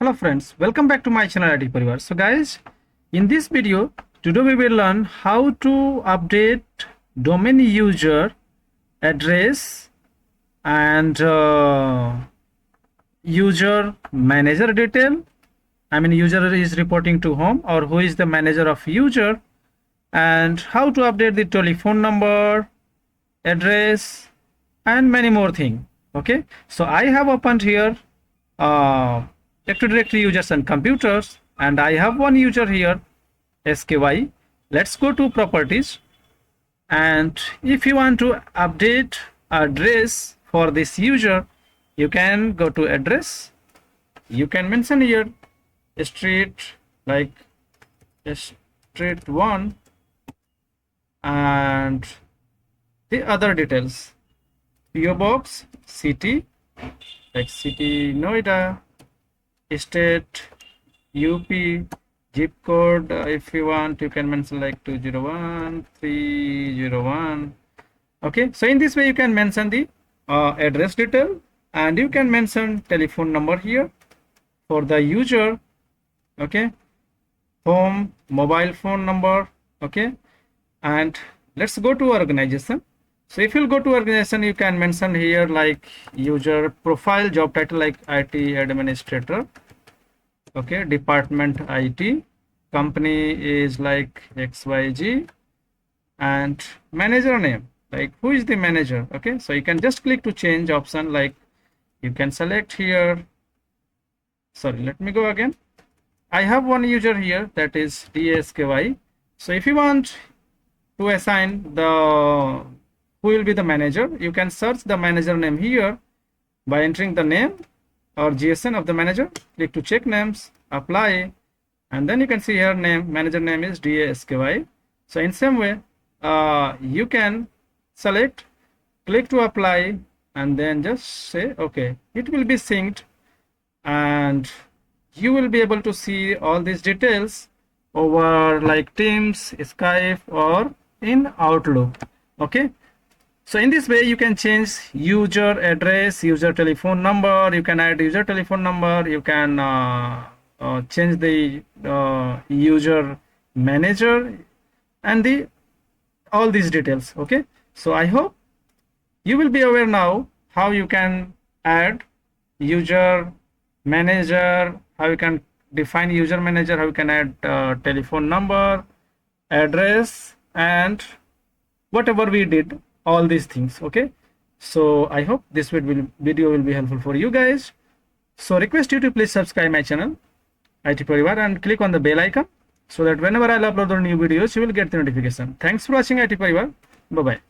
Hello friends, welcome back to my channel IT Parivar. So guys, in this video today we will learn how to update domain user address and user manager detail. I mean user is reporting to home or who is the manager of user, and how to update the telephone number, address and many more things. Okay, so I have opened here Active Directory users and computers, and I have one user here, SKY. Let's go to properties, and if you want to update address for this user, you can go to address. You can mention here street, like street 1, and the other details, PO box, city, like city Noida, state UP, zip code, if you want you can mention like 201301. Okay, so in this way you can mention the address detail, and you can mention telephone number here for the user. Okay, home, mobile phone number. Okay, and let's go to organization. So if you go to organization, you can mention here like user profile, job title like IT administrator. Okay, department IT, company is like XYZ, and manager name, like who is the manager. Okay, so you can just click to change option, like you can select here. Sorry, let me go again. I have one user here, that is DSKY. So if you want to assign the who will be the manager, you can search the manager name here by entering the name or GSN of the manager. Click to check names, apply, and then you can see here name, manager name is DSKY. So in same way you can select, click to apply, and then just say okay. It will be synced, and you will be able to see all these details over like Teams, Skype, or in Outlook. Okay, so in this way you can change user address, user telephone number, you can add user telephone number, you can change the user manager, and the all these details. Okay, so I hope you will be aware now how you can add user manager, how you can define user manager, how you can add telephone number, address, and whatever we did, all these things. Okay, so I hope this video will be helpful for you guys. So request you to please subscribe my channel IT Parivar and click on the bell icon, so that whenever I'll upload the new videos you will get the notification. Thanks for watching IT Parivar. Bye bye.